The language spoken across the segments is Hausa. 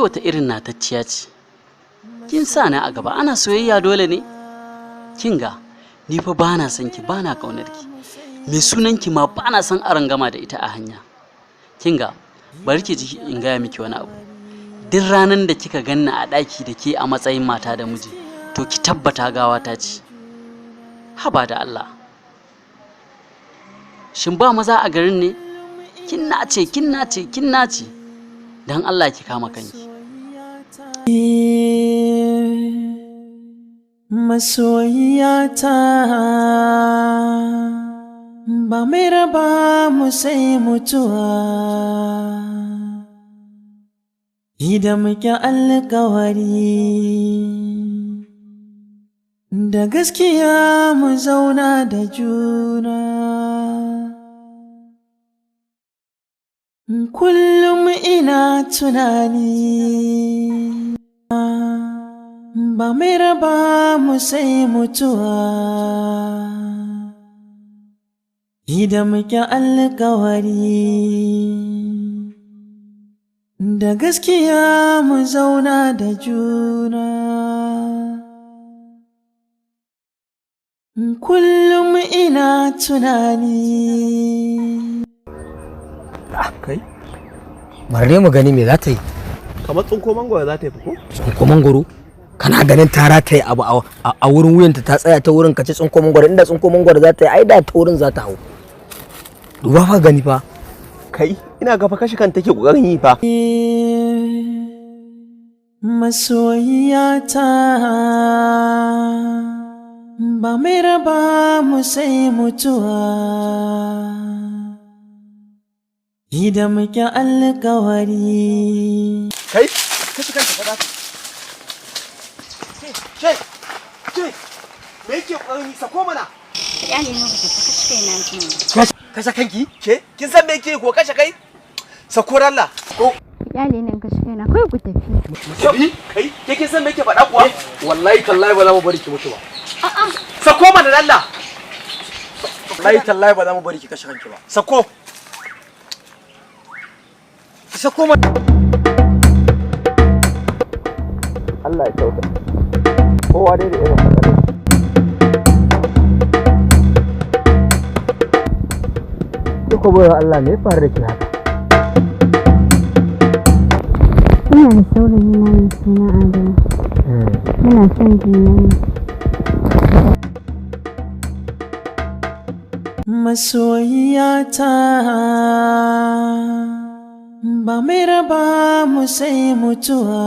wata irin natacciya ce. Kin sa ni a gaba, ana soyayya dole ne? Kin ga, ni fa ba na son ki, ba na ƙaunar ki. Me sunan ki ma ba na son aron gama da ita a hanya. Kin ga, bari ki ji in gaya miki wani abu. Duk ranar da kika ganni a ɗaki da ke a matsayin mata da miji, to ki tabbata gawa ta ce. Haba da Allah. Shin ba maza a garin ne? Kin nace. Dan Allah ki kama kanki. Masoyiyata ba mai raba mu sai mutuwa, idan muke alkawari da gaskiya mu zauna da juna. Kullum ina tunani ba mai raba mu sai mutuwa, idan muke alkawari da gaskiya mu zauna da juna. Kullum ina tunani. Kai bari mu gani me za ta yi. Kamar tsinko mangoro za ta yi ko? Tsinko mangoro? Kana ganin tara ta yi abu a wurin wuyanta ta tsaya ta wurin kace tsinko mangoro, inda tsinko mangoro za ta yi ai da ta wurin za ta hau. Duba fa gani fa. Kai ina ga fa kashi kan take kokarin yi fa. Masoyiyata ba mai raba mu sai mutuwa, idan muke alkawari. Kai kashi kanta fa za ta. Ke me yake kokarin yi, sako mana. Yani ne ka kashe kai na ji. Kashe kanki? Ke kin san me yake ko kashe kai? Sako Allah. Ko yani ne kashe kai na kai ku tafi. Tafi? Kai ke kin san me yake faɗa kuwa? Wallahi tallahi ba za mu bari ki mutu ba. A'a. Sako mana Allah. Wallahi tallahi ba za mu bari ki kashe kanki ba. Sako. Sako mana. Allah ya kyauta. Kowa dai da irin matsalolin. Duk bayan Allah me ya faru da ke haka? Ina da saurayi na mai suna Adamu. Muna son juna ne. Masoyiyata ba mai raba mu sai mutuwa,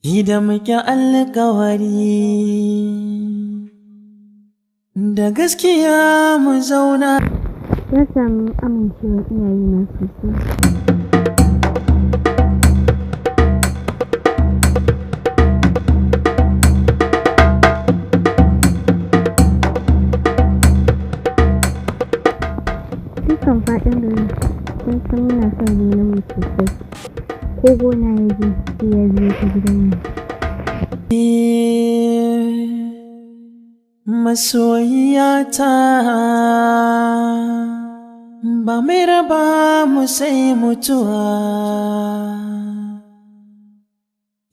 idan muke alkawari da gaskiya mu zauna. Ya sami amincewar iyayena sosai. Dukkan faɗin gari sun san muna son junanmu sosai. Ko gona ya je sai ya biyo ta gidanmu. Masoyiyata ba mai raba mu sai mutuwa,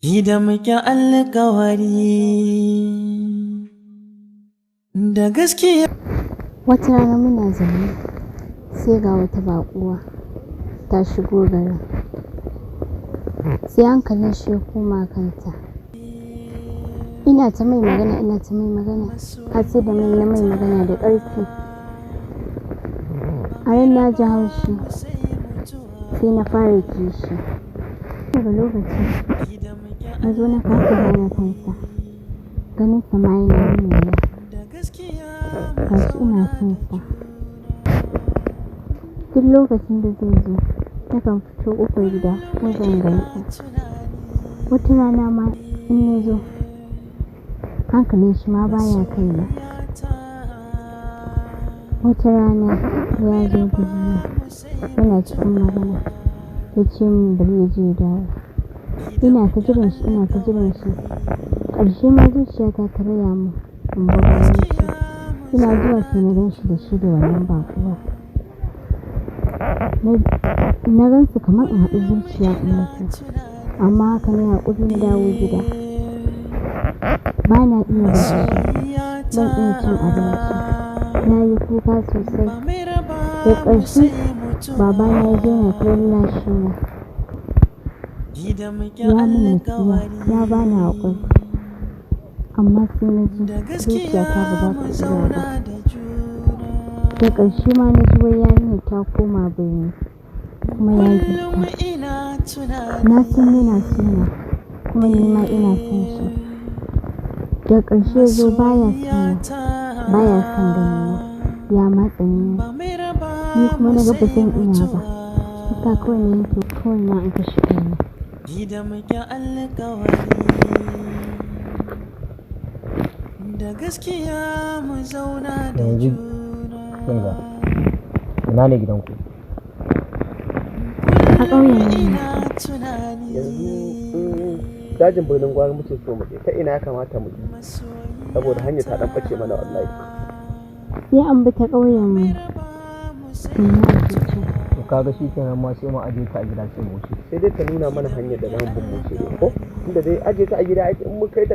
idan muke alkawari da gaskiya. Wata rana muna zaune sai ga wata baƙuwa ta shigo garin. Sai hankalin shi ya koma kanta. Ina ta mai magana har sai da na mai magana da ƙarfi. A ran na ji haushi sai na fara kishi. Daga lokacin na zo na kasa gane kansa, ganin sa ma yana nuna gashi ina son sa. Duk lokacin da zai zo nakan fito ƙofar gida ko zan gansa. Wata rana ma in na zo hankalin shi ma baya kaina. Wata rana ya zo gurina yana cikin magana ya ce min bari ya je ya dawo. Ina ta jiran shi. Ƙarshe ma zuciyata ta raya min in bar wurin shi. Ina zuwa sai na gan shi da wannan baƙuwa. na gansu kamar in haɗu zuciya in mutu, amma haka ne haƙuri na dawo gida. Ba na iya bacci, ban iya cin abinci, na yi kuka sosai. Da ƙarshe babana ya je na lallashi na. Ya min nasiha, ya ba ni haƙuri, amma sai na ji zuciyata ba za ta iya ba. Da ƙarshe ma na ji wai yarinyar ta koma birni kuma ya yi ta. Na san yana sona kuma ni ma ina son shi. Da ƙarshe zo baya son ganina, ya matsa ni kuma na ga ba zan iya ba. Ita kawai na yanke kawai na in kashe kaina. Da gaskiya mu zauna da juna. Ina ne gidanku? A ƙauyen ne. Yanzu dajin birnin gwari muke so mu je, ta ina ya kamata mu je saboda hanya ta dan bace mana wallahi. Sai an bi ta ƙauyen mu. To kaga shi kenan ma sai mu aje ka a gida sai mu wuce. Sai dai ta nuna mana hanyar da zamu bin wuce ne ko? Tunda dai aje ta a gida in mun kai ta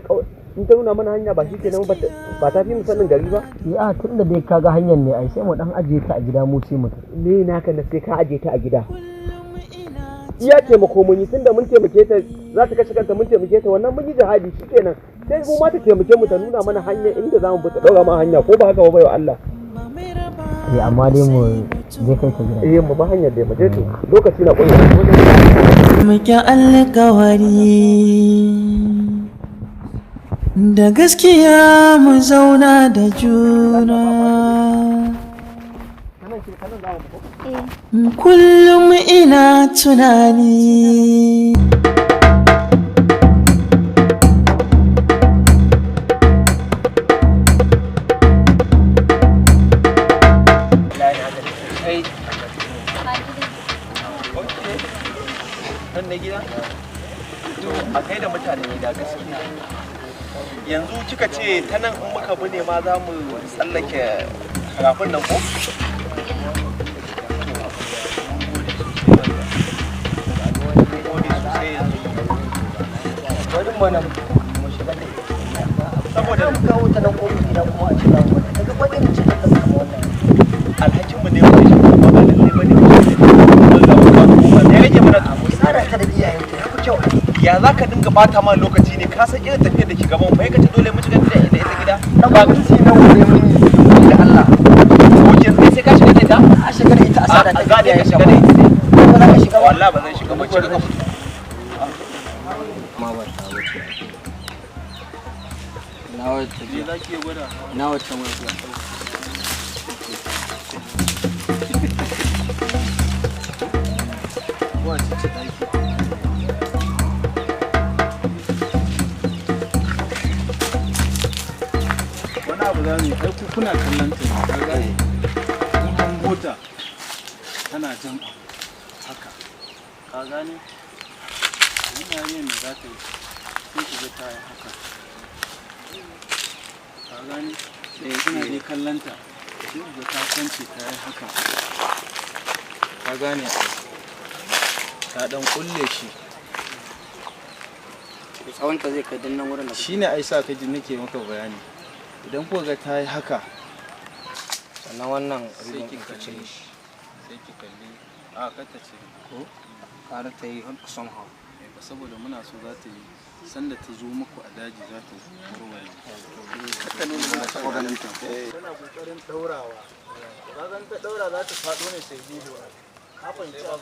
in ta nuna mana hanya ba shi kenan ba ta fi mu sanin gari ba. Ya tunda dai kaga hanyar ne ai sai mu dan aje ta a gida mu sai mu. Me naka na sai ka aje ta a gida? Iya taimako mun yi tunda mun taimake ta za ta kashe kanta mun taimake ta wannan mun yi jihadi shikenan sai kuma ta taimake mu ta nuna mana hanya inda zamu bi ta daura ma hanya ko ba haka ba baiwa Allah. Amma dai mu je kai ka gida. Mu ba hanyar dai mu je to lokaci na koyi Muke alƙawari da gaskiya mu zauna da juna. Kullum ina tunani. a kai da mutane gida gaskiya. Yanzu kika ce ta nan in muka bi ne ma za mu tsallake rafin nan ko? Saboda mun kawo ta nan kofar gida kuma a cikin wannan daga wajen ce ta samu wannan alhakin mu ne mu shi ba lalle bane ne rage mana abu tsara ta da iyayen ta yafi kyau ya zaka dinga bata ma lokaci ne ka san irin tafiyar da ke gaban mu ka ce dole mu shiga da ita gida ba minti na wuri mun yi da Allah ko sai ka shiga ita a shiga da ita a sada ta ga da shiga da ita ba za ka shiga wallahi ba zan shiga ba shiga ka fito na wata mai wani abu za mu kai kuna kallon ta ka gane kun hango ta tana jan haka ka gane wannan yin da za ta yi sai ku ga ta yi haka ka gane kuna dai kallon ta sai ku ga ta kwance ta yi haka ka gane ta dan kulle shi tsawonta zai kai dinnan wurin da shine ai sa ka ji nake maka bayani idan kuka ga ta yi haka sannan wannan sai ki kalle shi sai ki kalli a kata ce ko ƙara ta yi somehow saboda muna so za ta yi sanda ta zo muku a daji za ta warware kata ne da ta ganin ta tana kokarin daurawa ka ta daura za ta faɗo ne sai bidiyo